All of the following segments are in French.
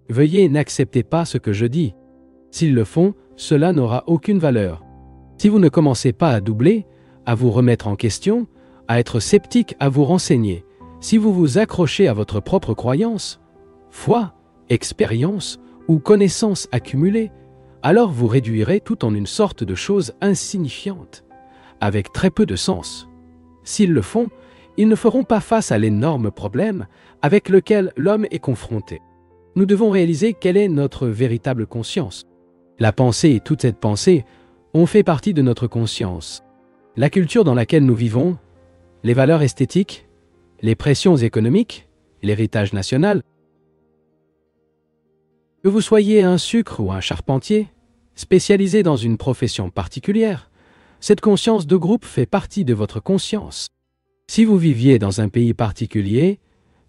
Veuillez n'accepter pas ce que je dis. S'ils le font, cela n'aura aucune valeur. Si vous ne commencez pas à doubler, à vous remettre en question, à être sceptique, à vous renseigner, si vous vous accrochez à votre propre croyance, foi, expérience ou connaissance accumulée, alors vous réduirez tout en une sorte de chose insignifiante, avec très peu de sens. S'ils le font, ils ne feront pas face à l'énorme problème avec lequel l'homme est confronté. Nous devons réaliser quelle est notre véritable conscience. La pensée et toute cette pensée ont fait partie de notre conscience. La culture dans laquelle nous vivons, les valeurs esthétiques, les pressions économiques, l'héritage national. Que vous soyez un sucre ou un charpentier, spécialisé dans une profession particulière, cette conscience de groupe fait partie de votre conscience. Si vous viviez dans un pays particulier,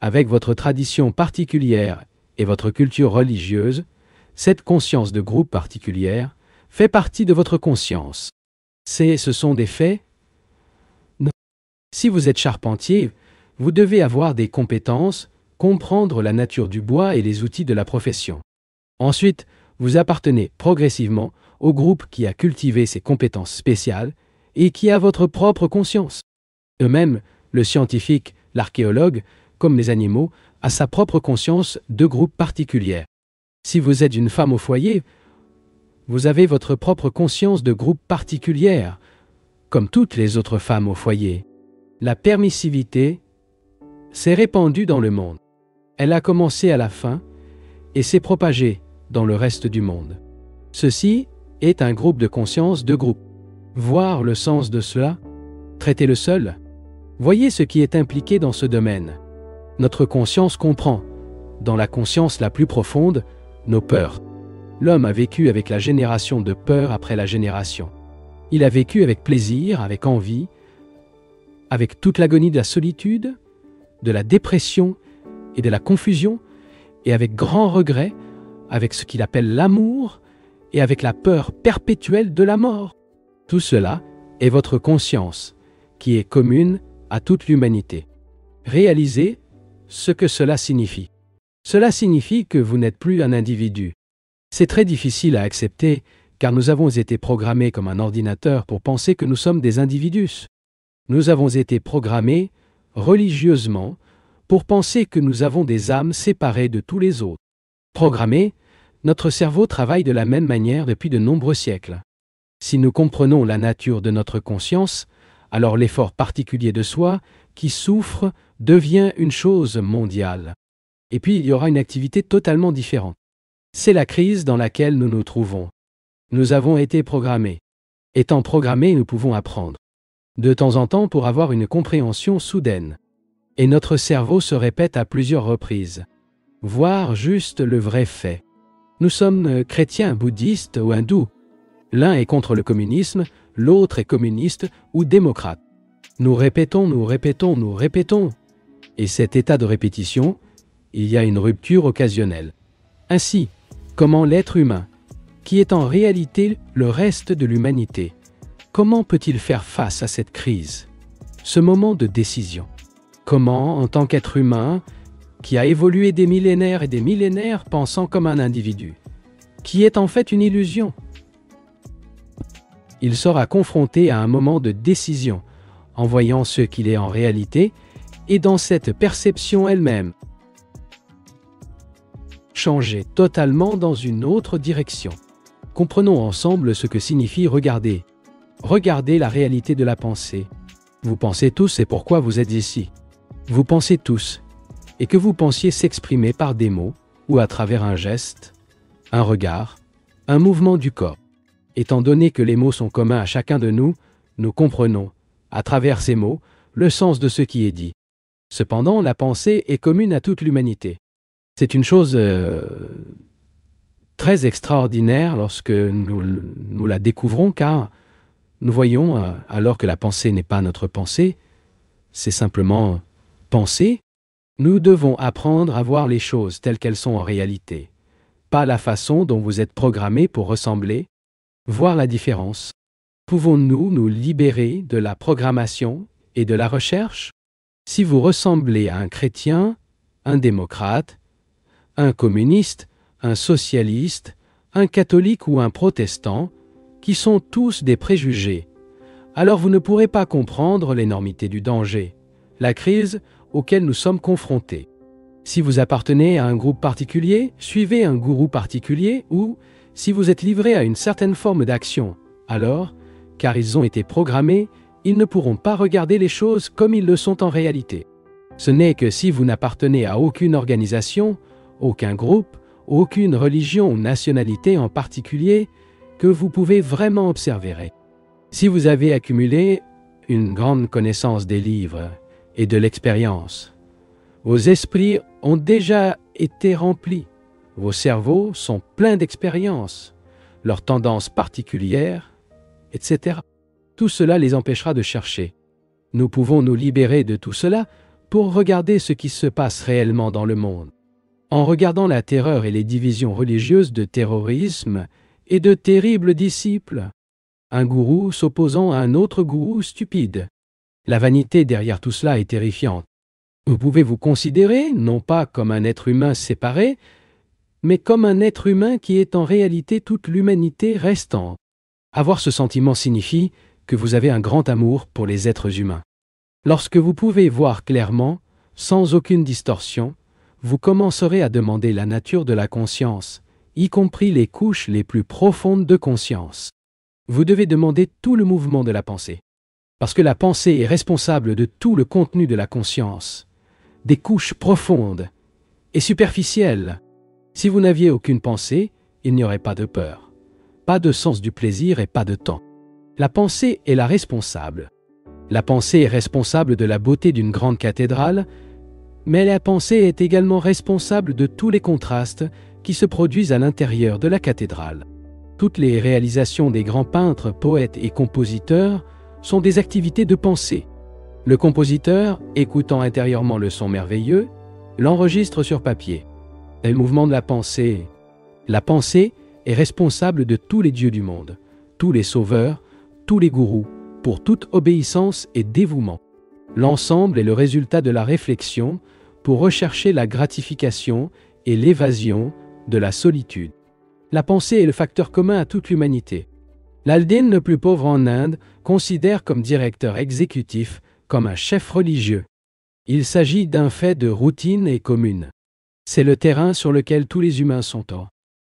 avec votre tradition particulière et votre culture religieuse, cette conscience de groupe particulière fait partie de votre conscience. Ce sont des faits. Si vous êtes charpentier, vous devez avoir des compétences, comprendre la nature du bois et les outils de la profession. Ensuite, vous appartenez progressivement au groupe qui a cultivé ces compétences spéciales et qui a votre propre conscience. De même, le scientifique, l'archéologue, comme les animaux, a sa propre conscience de groupe particulière. Si vous êtes une femme au foyer, vous avez votre propre conscience de groupe particulière, comme toutes les autres femmes au foyer. La permissivité s'est répandue dans le monde. Elle a commencé à la fin et s'est propagée dans le reste du monde. Ceci est un groupe de conscience de groupe. Voir le sens de cela, traitez-le seul. Voyez ce qui est impliqué dans ce domaine. Notre conscience comprend, dans la conscience la plus profonde, nos peurs. L'homme a vécu avec la génération de peur après la génération. Il a vécu avec plaisir, avec envie, avec toute l'agonie de la solitude, de la dépression et de la confusion, et avec grand regret, avec ce qu'il appelle l'amour, et avec la peur perpétuelle de la mort. Tout cela est votre conscience, qui est commune à toute l'humanité. Réalisez ce que cela signifie. Cela signifie que vous n'êtes plus un individu. C'est très difficile à accepter, car nous avons été programmés comme un ordinateur pour penser que nous sommes des individus. Nous avons été programmés, religieusement, pour penser que nous avons des âmes séparées de tous les autres. Programmés, notre cerveau travaille de la même manière depuis de nombreux siècles. Si nous comprenons la nature de notre conscience, alors l'effort particulier de soi, qui souffre, devient une chose mondiale. Et puis il y aura une activité totalement différente. C'est la crise dans laquelle nous nous trouvons. Nous avons été programmés. Étant programmés, nous pouvons apprendre. De temps en temps pour avoir une compréhension soudaine. Et notre cerveau se répète à plusieurs reprises. Voir juste le vrai fait. Nous sommes chrétiens, bouddhistes ou hindous. L'un est contre le communisme, l'autre est communiste ou démocrate. Nous répétons, nous répétons, nous répétons. Et cet état de répétition, il y a une rupture occasionnelle. Ainsi, comment l'être humain, qui est en réalité le reste de l'humanité, comment peut-il faire face à cette crise, ce moment de décision? Comment, en tant qu'être humain, qui a évolué des millénaires et des millénaires pensant comme un individu, qui est en fait une illusion, il sera confronté à un moment de décision, en voyant ce qu'il est en réalité, et dans cette perception elle-même, changer totalement dans une autre direction. Comprenons ensemble ce que signifie regarder. Regardez la réalité de la pensée. Vous pensez tous et pourquoi vous êtes ici. Vous pensez tous, et que vous pensiez s'exprimer par des mots, ou à travers un geste, un regard, un mouvement du corps. Étant donné que les mots sont communs à chacun de nous, nous comprenons, à travers ces mots, le sens de ce qui est dit. Cependant, la pensée est commune à toute l'humanité. C'est une chose très extraordinaire lorsque nous la découvrons, car nous voyons, alors que la pensée n'est pas notre pensée, c'est simplement penser, nous devons apprendre à voir les choses telles qu'elles sont en réalité, pas la façon dont vous êtes programmés pour ressembler, voir la différence. Pouvons-nous nous libérer de la programmation et de la recherche? Si vous ressemblez à un chrétien, un démocrate, un communiste, un socialiste, un catholique ou un protestant, qui sont tous des préjugés, alors vous ne pourrez pas comprendre l'énormité du danger, la crise auquel nous sommes confrontés. Si vous appartenez à un groupe particulier, suivez un gourou particulier ou, si vous êtes livré à une certaine forme d'action, alors, car ils ont été programmés, ils ne pourront pas regarder les choses comme ils le sont en réalité. Ce n'est que si vous n'appartenez à aucune organisation, aucun groupe, aucune religion ou nationalité en particulier, que vous pouvez vraiment observer. Si vous avez accumulé une grande connaissance des livres et de l'expérience, vos esprits ont déjà été remplis, vos cerveaux sont pleins d'expérience, leurs tendances particulières, etc. Tout cela les empêchera de chercher. Nous pouvons nous libérer de tout cela pour regarder ce qui se passe réellement dans le monde. En regardant la terreur et les divisions religieuses de terrorisme et de terribles disciples, un gourou s'opposant à un autre gourou stupide. La vanité derrière tout cela est terrifiante. Vous pouvez vous considérer non pas comme un être humain séparé, mais comme un être humain qui est en réalité toute l'humanité restante. Avoir ce sentiment signifie que vous avez un grand amour pour les êtres humains. Lorsque vous pouvez voir clairement, sans aucune distorsion, vous commencerez à demander la nature de la conscience, y compris les couches les plus profondes de conscience. Vous devez demander tout le mouvement de la pensée. Parce que la pensée est responsable de tout le contenu de la conscience, des couches profondes et superficielles. Si vous n'aviez aucune pensée, il n'y aurait pas de peur, pas de sens du plaisir et pas de temps. La pensée est la responsable. La pensée est responsable de la beauté d'une grande cathédrale, mais la pensée est également responsable de tous les contrastes qui se produisent à l'intérieur de la cathédrale. Toutes les réalisations des grands peintres, poètes et compositeurs sont des activités de pensée. Le compositeur, écoutant intérieurement le son merveilleux, l'enregistre sur papier. Le mouvement de la pensée. La pensée est responsable de tous les dieux du monde, tous les sauveurs, tous les gourous, pour toute obéissance et dévouement. L'ensemble est le résultat de la réflexion pour rechercher la gratification et l'évasion de la solitude. La pensée est le facteur commun à toute l'humanité. L'Aldin le plus pauvre en Inde considère comme directeur exécutif comme un chef religieux. Il s'agit d'un fait de routine et commune. C'est le terrain sur lequel tous les humains sont.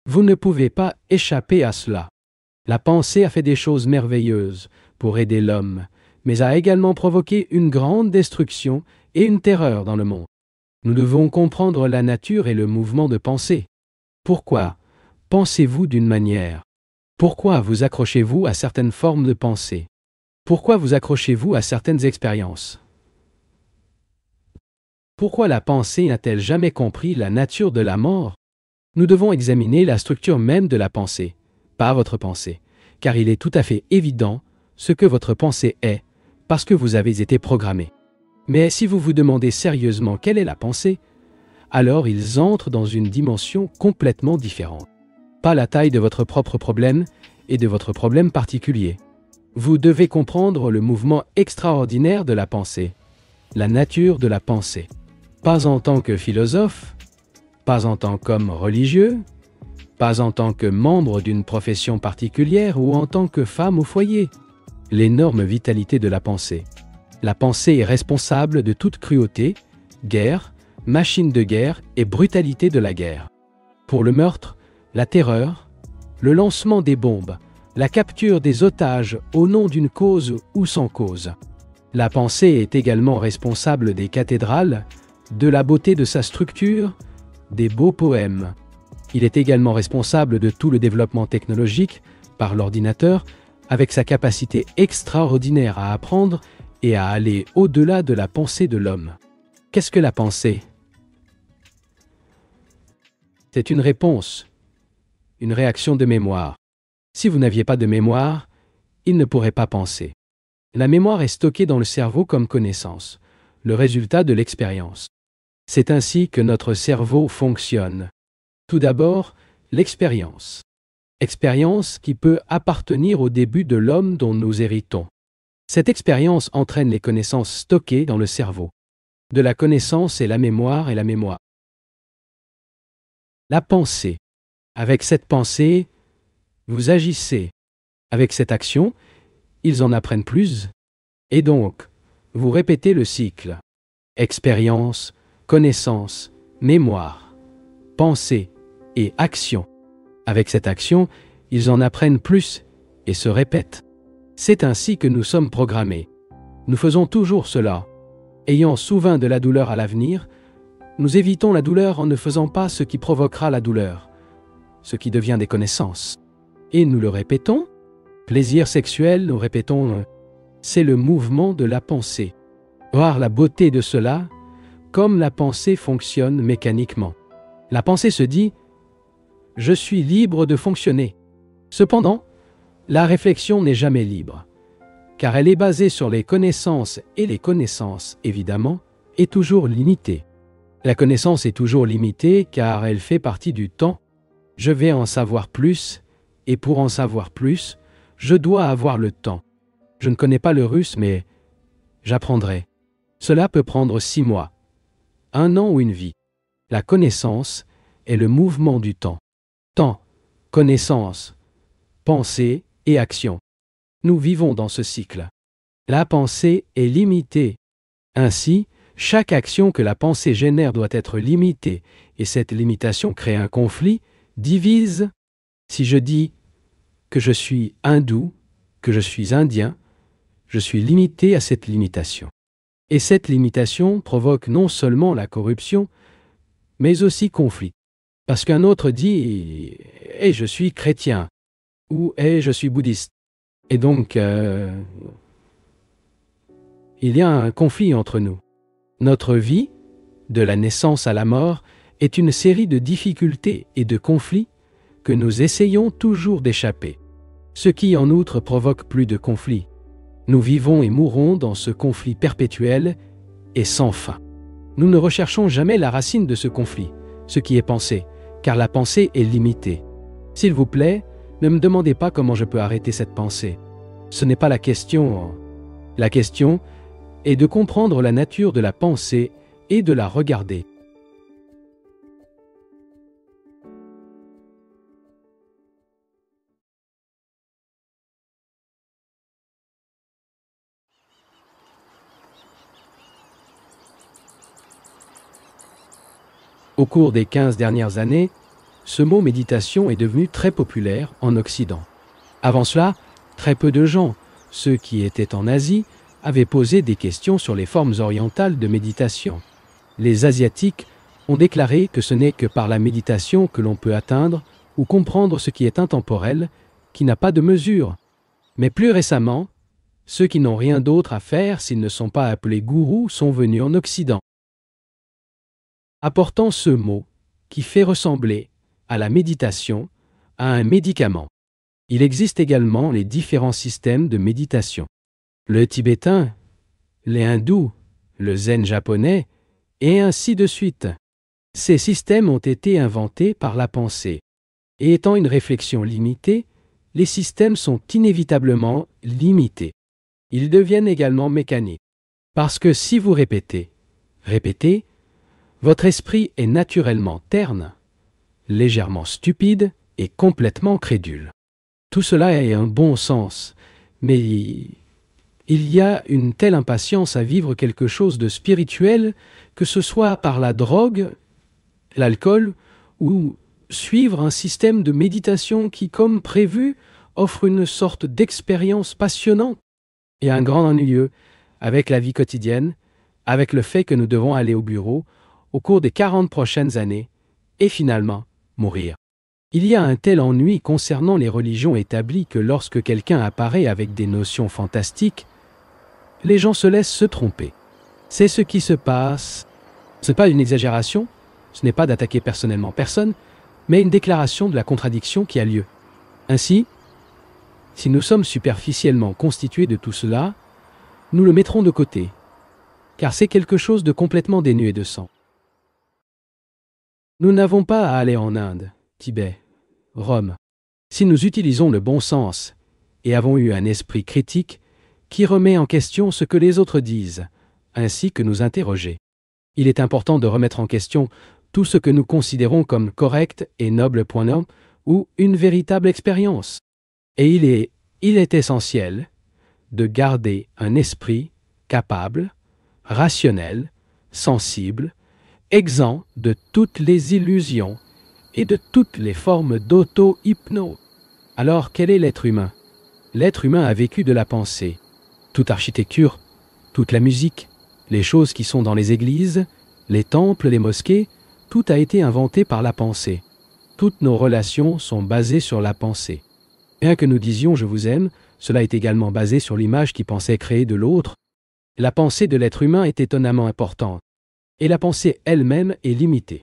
Vous ne pouvez pas échapper à cela. La pensée a fait des choses merveilleuses pour aider l'homme, mais a également provoqué une grande destruction et une terreur dans le monde. Nous devons comprendre la nature et le mouvement de pensée. Pourquoi pensez-vous d'une manière? Pourquoi vous accrochez-vous à certaines formes de pensée? Pourquoi vous accrochez-vous à certaines expériences? Pourquoi la pensée n'a-t-elle jamais compris la nature de la mort? Nous devons examiner la structure même de la pensée, pas votre pensée, car il est tout à fait évident ce que votre pensée est, parce que vous avez été programmé. Mais si vous vous demandez sérieusement quelle est la pensée, alors ils entrent dans une dimension complètement différente. Pas la taille de votre propre problème et de votre problème particulier. Vous devez comprendre le mouvement extraordinaire de la pensée, la nature de la pensée. Pas en tant que philosophe, pas en tant qu'homme religieux, pas en tant que membre d'une profession particulière ou en tant que femme au foyer. L'énorme vitalité de la pensée. La pensée est responsable de toute cruauté, guerre, machine de guerre et brutalité de la guerre. Pour le meurtre, la terreur, le lancement des bombes, la capture des otages au nom d'une cause ou sans cause. La pensée est également responsable des cathédrales, de la beauté de sa structure, des beaux poèmes. Il est également responsable de tout le développement technologique par l'ordinateur, avec sa capacité extraordinaire à apprendre et à aller au-delà de la pensée de l'homme. Qu'est-ce que la pensée? C'est une réponse, une réaction de mémoire. Si vous n'aviez pas de mémoire, il ne pourrait pas penser. La mémoire est stockée dans le cerveau comme connaissance, le résultat de l'expérience. C'est ainsi que notre cerveau fonctionne. Tout d'abord, l'expérience. Expérience qui peut appartenir au début de l'homme dont nous héritons. Cette expérience entraîne les connaissances stockées dans le cerveau. De la connaissance est la mémoire et la mémoire. La pensée. Avec cette pensée, vous agissez. Avec cette action, ils en apprennent plus. Et donc, vous répétez le cycle. Expérience, connaissance, mémoire, pensée et action. Avec cette action, ils en apprennent plus et se répètent. C'est ainsi que nous sommes programmés. Nous faisons toujours cela. Ayant souvent de la douleur à l'avenir, nous évitons la douleur en ne faisant pas ce qui provoquera la douleur, ce qui devient des connaissances. Et nous le répétons. Plaisir sexuel, nous répétons, c'est le mouvement de la pensée. Voir la beauté de cela, comme la pensée fonctionne mécaniquement. La pensée se dit « Je suis libre de fonctionner ». Cependant, la réflexion n'est jamais libre, car elle est basée sur les connaissances et les connaissances, évidemment, est toujours limitée. La connaissance est toujours limitée car elle fait partie du temps. Je vais en savoir plus, et pour en savoir plus, je dois avoir le temps. Je ne connais pas le russe, mais j'apprendrai. Cela peut prendre 6 mois, 1 an ou une vie. La connaissance est le mouvement du temps. Temps, connaissance, pensée et action. Nous vivons dans ce cycle. La pensée est limitée. Ainsi, chaque action que la pensée génère doit être limitée, et cette limitation crée un conflit, divise. Si je dis que je suis hindou, que je suis indien, je suis limité à cette limitation. Et cette limitation provoque non seulement la corruption, mais aussi conflit. Parce qu'un autre dit « je suis chrétien » ou « je suis bouddhiste ». Et donc, il y a un conflit entre nous. Notre vie, de la naissance à la mort, est une série de difficultés et de conflits que nous essayons toujours d'échapper. Ce qui en outre provoque plus de conflits. Nous vivons et mourons dans ce conflit perpétuel et sans fin. Nous ne recherchons jamais la racine de ce conflit, ce qui est pensé, car la pensée est limitée. S'il vous plaît, ne me demandez pas comment je peux arrêter cette pensée. Ce n'est pas la question. La question est de comprendre la nature de la pensée et de la regarder. Au cours des 15 dernières années, ce mot méditation est devenu très populaire en Occident. Avant cela, très peu de gens, ceux qui étaient en Asie, avaient posé des questions sur les formes orientales de méditation. Les Asiatiques ont déclaré que ce n'est que par la méditation que l'on peut atteindre ou comprendre ce qui est intemporel, qui n'a pas de mesure. Mais plus récemment, ceux qui n'ont rien d'autre à faire s'ils ne sont pas appelés gourous sont venus en Occident, apportant ce mot qui fait ressembler à la méditation à un médicament. Il existe également les différents systèmes de méditation. Le tibétain, les hindous, le zen japonais, et ainsi de suite. Ces systèmes ont été inventés par la pensée. Et étant une réflexion limitée, les systèmes sont inévitablement limités. Ils deviennent également mécaniques. Parce que si vous répétez, votre esprit est naturellement terne, légèrement stupide et complètement crédule. Tout cela est un bon sens, mais il y a une telle impatience à vivre quelque chose de spirituel, que ce soit par la drogue, l'alcool, ou suivre un système de méditation qui, comme prévu, offre une sorte d'expérience passionnante et un grand ennuyeux avec la vie quotidienne, avec le fait que nous devons aller au bureau au cours des 40 prochaines années et finalement mourir. Il y a un tel ennui concernant les religions établies que lorsque quelqu'un apparaît avec des notions fantastiques, les gens se laissent se tromper. C'est ce qui se passe. Ce n'est pas une exagération, ce n'est pas d'attaquer personnellement personne, mais une déclaration de la contradiction qui a lieu. Ainsi, si nous sommes superficiellement constitués de tout cela, nous le mettrons de côté, car c'est quelque chose de complètement dénué de sens. Nous n'avons pas à aller en Inde, Tibet, Rome. Si nous utilisons le bon sens et avons eu un esprit critique qui remet en question ce que les autres disent, ainsi que nous interroger. Il est important de remettre en question tout ce que nous considérons comme correct et noble. ou une véritable expérience. Et il est essentiel de garder un esprit capable, rationnel, sensible, exempt de toutes les illusions et de toutes les formes d'auto-hypnose. Alors, quel est l'être humain? L'être humain a vécu de la pensée. Toute architecture, toute la musique, les choses qui sont dans les églises, les temples, les mosquées, tout a été inventé par la pensée. Toutes nos relations sont basées sur la pensée. Bien que nous disions « je vous aime », cela est également basé sur l'image qui pensait créer de l'autre. La pensée de l'être humain est étonnamment importante. Et la pensée elle-même est limitée.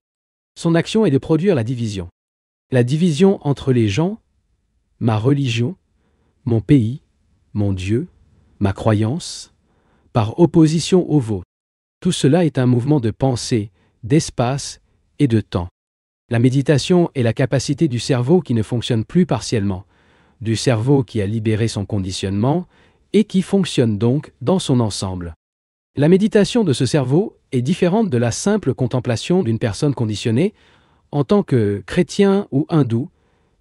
Son action est de produire la division. La division entre les gens, ma religion, mon pays, mon Dieu, ma croyance, par opposition au vôtre. Tout cela est un mouvement de pensée, d'espace et de temps. La méditation est la capacité du cerveau qui ne fonctionne plus partiellement, du cerveau qui a libéré son conditionnement et qui fonctionne donc dans son ensemble. La méditation de ce cerveau est différente de la simple contemplation d'une personne conditionnée en tant que chrétien ou hindou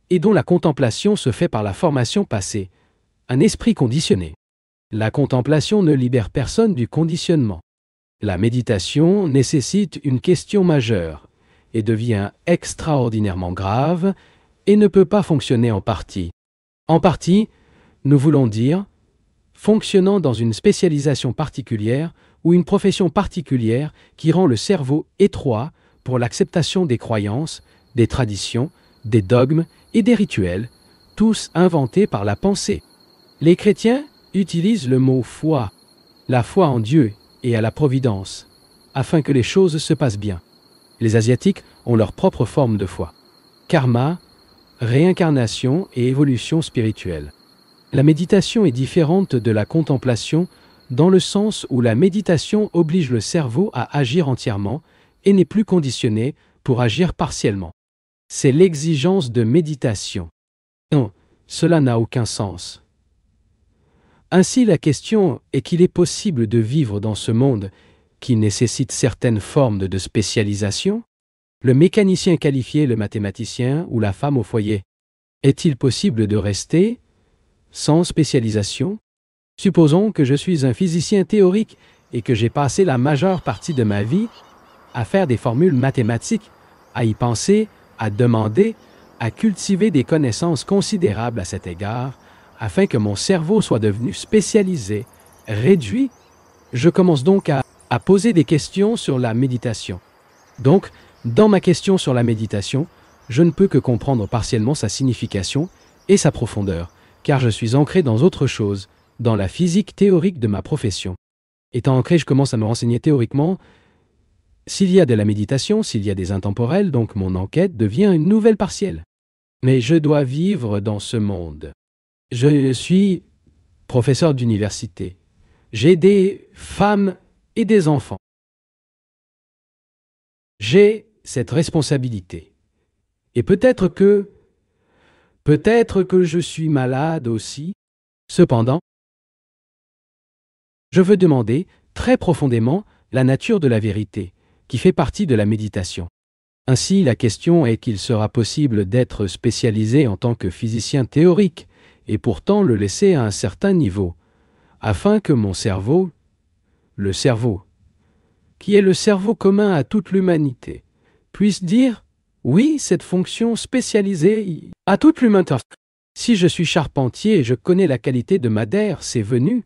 et dont la contemplation se fait par la formation passée, un esprit conditionné. La contemplation ne libère personne du conditionnement. La méditation nécessite une question majeure et devient extraordinairement grave et ne peut pas fonctionner en partie. En partie, nous voulons dire fonctionnant dans une spécialisation particulière ou une profession particulière qui rend le cerveau étroit pour l'acceptation des croyances, des traditions, des dogmes et des rituels, tous inventés par la pensée. Les chrétiens utilisent le mot foi, la foi en Dieu et à la providence, afin que les choses se passent bien. Les Asiatiques ont leur propre forme de foi. Karma, réincarnation et évolution spirituelle. La méditation est différente de la contemplation dans le sens où la méditation oblige le cerveau à agir entièrement et n'est plus conditionné pour agir partiellement. C'est l'exigence de méditation. Non, cela n'a aucun sens. Ainsi, la question est qu'il est possible de vivre dans ce monde qui nécessite certaines formes de spécialisation. Le mécanicien qualifié, le mathématicien ou la femme au foyer. Est-il possible de rester sans spécialisation? Supposons que je suis un physicien théorique et que j'ai passé la majeure partie de ma vie à faire des formules mathématiques, à y penser, à demander, à cultiver des connaissances considérables à cet égard, afin que mon cerveau soit devenu spécialisé, réduit. Je commence donc à poser des questions sur la méditation. Donc, dans ma question sur la méditation, je ne peux que comprendre partiellement sa signification et sa profondeur, car je suis ancré dans autre chose, dans la physique théorique de ma profession. Étant ancré, je commence à me renseigner théoriquement. S'il y a de la méditation, s'il y a des intemporels, donc mon enquête devient une nouvelle partielle. Mais je dois vivre dans ce monde. Je suis professeur d'université. J'ai des femmes et des enfants. J'ai cette responsabilité. Et peut-être que je suis malade aussi. Cependant, je veux demander très profondément la nature de la vérité, qui fait partie de la méditation. Ainsi, la question est qu'il sera possible d'être spécialisé en tant que physicien théorique, et pourtant le laisser à un certain niveau, afin que mon cerveau, le cerveau, qui est le cerveau commun à toute l'humanité, puisse dire « oui, cette fonction spécialisée à toute l'humanité ». Si je suis charpentier et je connais la qualité de madère, c'est venu,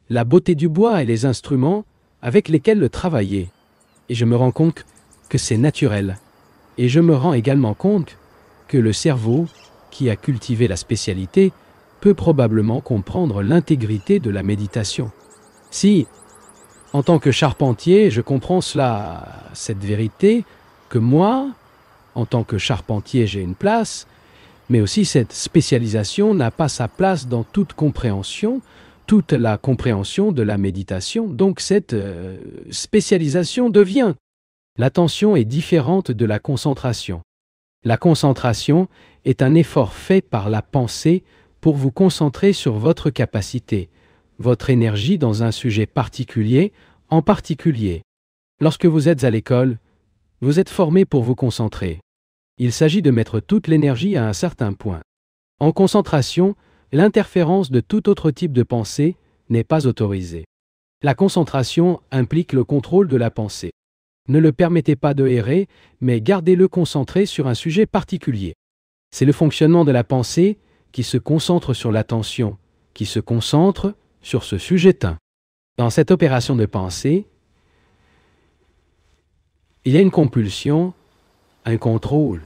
la beauté du bois et les instruments avec lesquels le travailler. Et je me rends compte que c'est naturel. Et je me rends également compte que le cerveau, qui a cultivé la spécialité, peut probablement comprendre l'intégrité de la méditation. Si, en tant que charpentier, je comprends cette vérité, que moi, en tant que charpentier, j'ai une place, mais aussi cette spécialisation n'a pas sa place dans toute compréhension, toute la compréhension de la méditation. Donc cette spécialisation devient. L'attention est différente de la concentration. La concentration est un effort fait par la pensée pour vous concentrer sur votre capacité, votre énergie dans un sujet particulier, en particulier. Lorsque vous êtes à l'école, vous êtes formé pour vous concentrer. Il s'agit de mettre toute l'énergie à un certain point. En concentration, l'interférence de tout autre type de pensée n'est pas autorisée. La concentration implique le contrôle de la pensée. Ne le permettez pas de errer, mais gardez-le concentré sur un sujet particulier. C'est le fonctionnement de la pensée qui se concentre sur l'attention, qui se concentre sur ce sujet-là. Dans cette opération de pensée, il y a une compulsion, un contrôle.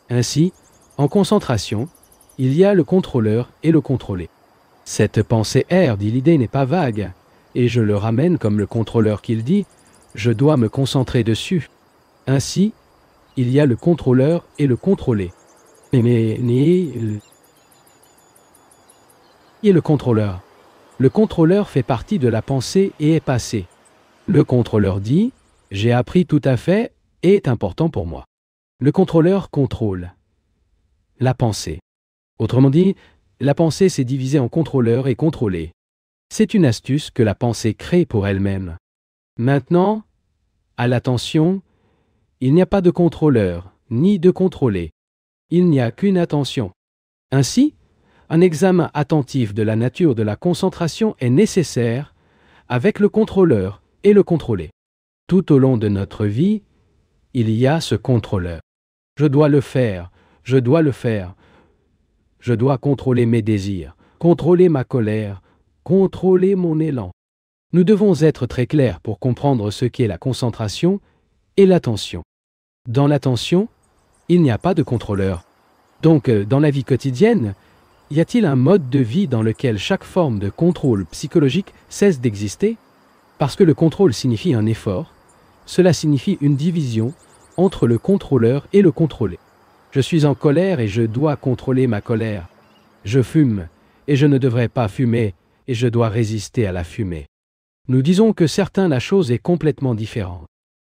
Ainsi, en concentration, il y a le contrôleur et le contrôlé. Cette pensée erre, dit l'idée n'est pas vague, et je le ramène comme le contrôleur qu'il dit, je dois me concentrer dessus. Ainsi, il y a le contrôleur et le contrôlé. Mais qui est le contrôleur? Le contrôleur fait partie de la pensée et est passé. Le contrôleur dit « j'ai appris tout à fait et est important pour moi ». Le contrôleur contrôle la pensée. Autrement dit, la pensée s'est divisée en contrôleur et contrôlé. C'est une astuce que la pensée crée pour elle-même. Maintenant, à l'attention, il n'y a pas de contrôleur, ni de contrôlé. Il n'y a qu'une attention. Ainsi, un examen attentif de la nature de la concentration est nécessaire avec le contrôleur et le contrôlé. Tout au long de notre vie, il y a ce contrôleur. Je dois le faire, je dois le faire. Je dois contrôler mes désirs, contrôler ma colère, contrôler mon élan. Nous devons être très clairs pour comprendre ce qu'est la concentration et l'attention. Dans l'attention, il n'y a pas de contrôleur. Donc, dans la vie quotidienne, y a-t-il un mode de vie dans lequel chaque forme de contrôle psychologique cesse d'exister? Parce que le contrôle signifie un effort, cela signifie une division entre le contrôleur et le contrôlé. Je suis en colère et je dois contrôler ma colère. Je fume et je ne devrais pas fumer et je dois résister à la fumée. Nous disons que certains la chose est complètement différente.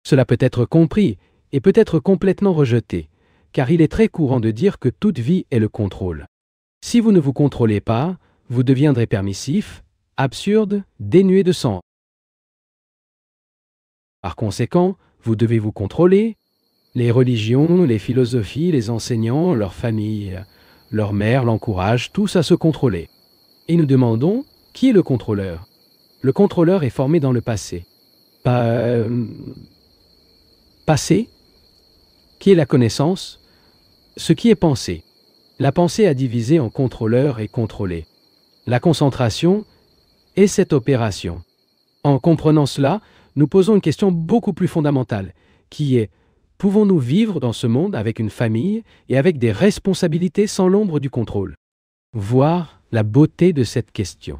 Cela peut être compris et peut être complètement rejeté, car il est très courant de dire que toute vie est le contrôle. Si vous ne vous contrôlez pas, vous deviendrez permissif, absurde, dénué de sens. Par conséquent, vous devez vous contrôler. Les religions, les philosophies, les enseignants, leurs familles, leurs mères l'encouragent tous à se contrôler. Et nous demandons, qui est le contrôleur? Le contrôleur est formé dans le passé. Passé, qui est la connaissance, ce qui est pensé. La pensée a divisé en contrôleur et contrôlé. La concentration est cette opération. En comprenant cela, nous posons une question beaucoup plus fondamentale, qui est: pouvons-nous vivre dans ce monde avec une famille et avec des responsabilités sans l'ombre du contrôle? Voir la beauté de cette question.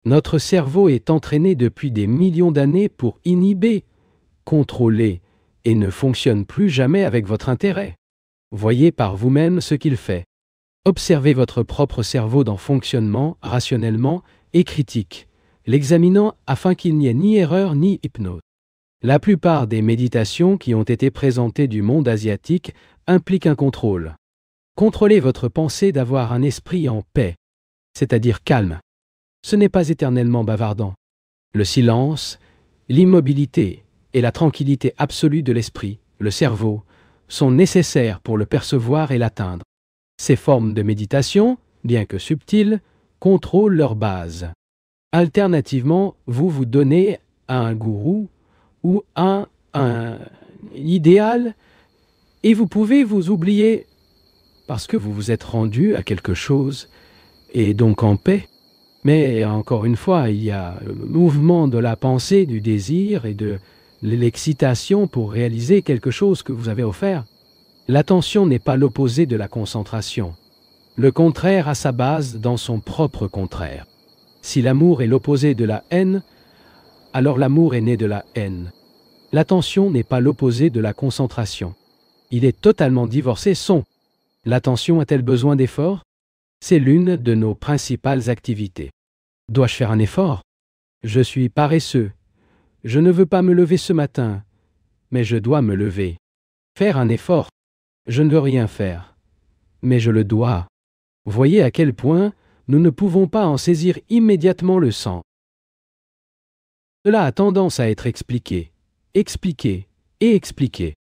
Notre cerveau est entraîné depuis des millions d'années pour inhiber, contrôler, et ne fonctionne plus jamais avec votre intérêt. Voyez par vous-même ce qu'il fait. Observez votre propre cerveau dans fonctionnement, rationnellement et critique, l'examinant afin qu'il n'y ait ni erreur ni hypnose. La plupart des méditations qui ont été présentées du monde asiatique impliquent un contrôle. Contrôlez votre pensée d'avoir un esprit en paix, c'est-à-dire calme. Ce n'est pas éternellement bavardant. Le silence, l'immobilité et la tranquillité absolue de l'esprit, le cerveau, sont nécessaires pour le percevoir et l'atteindre. Ces formes de méditation, bien que subtiles, contrôlent leur base. Alternativement, vous vous donnez à un gourou ou un idéal et vous pouvez vous oublier parce que vous vous êtes rendu à quelque chose et donc en paix. Mais encore une fois, il y a le mouvement de la pensée, du désir et de l'excitation pour réaliser quelque chose que vous avez offert. L'attention n'est pas l'opposé de la concentration. Le contraire a sa base dans son propre contraire. Si l'amour est l'opposé de la haine, alors l'amour est né de la haine. L'attention n'est pas l'opposé de la concentration. Il est totalement divorcé son. L'attention a-t-elle besoin d'efforts? C'est l'une de nos principales activités. Dois-je faire un effort? Je suis paresseux. Je ne veux pas me lever ce matin, mais je dois me lever. Faire un effort. Je ne veux rien faire, mais je le dois. Voyez à quel point nous ne pouvons pas en saisir immédiatement le sens. Cela a tendance à être expliqué, expliqué et expliqué.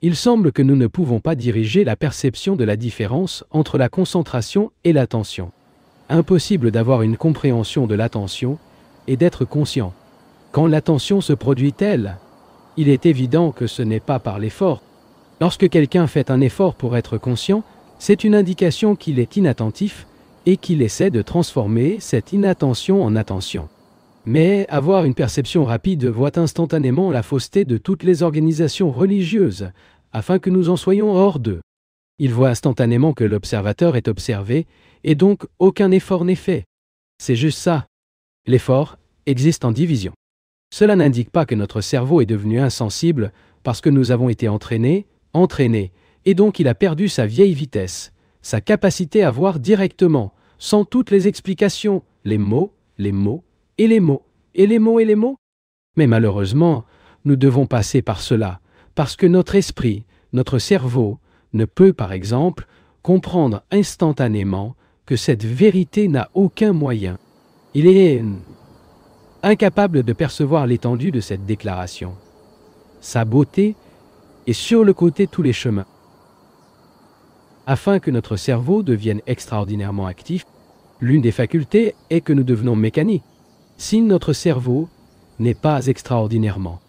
Il semble que nous ne pouvons pas diriger la perception de la différence entre la concentration et l'attention. Impossible d'avoir une compréhension de l'attention et d'être conscient. Quand l'attention se produit-elle? Il est évident que ce n'est pas par l'effort. Lorsque quelqu'un fait un effort pour être conscient, c'est une indication qu'il est inattentif et qu'il essaie de transformer cette inattention en attention. Mais avoir une perception rapide voit instantanément la fausseté de toutes les organisations religieuses, afin que nous en soyons hors d'eux. Il voit instantanément que l'observateur est observé, et donc aucun effort n'est fait. C'est juste ça. L'effort existe en division. Cela n'indique pas que notre cerveau est devenu insensible parce que nous avons été entraînés, et donc il a perdu sa vieille vitesse, sa capacité à voir directement, sans toutes les explications, les mots, et les mots, et les mots, et les mots. Mais malheureusement, nous devons passer par cela, parce que notre esprit, notre cerveau, ne peut par exemple comprendre instantanément que cette vérité n'a aucun moyen. Il est incapable de percevoir l'étendue de cette déclaration. Sa beauté est sur le côté de tous les chemins. Afin que notre cerveau devienne extraordinairement actif, l'une des facultés est que nous devenons mécaniques. Si notre cerveau n'est pas extraordinairement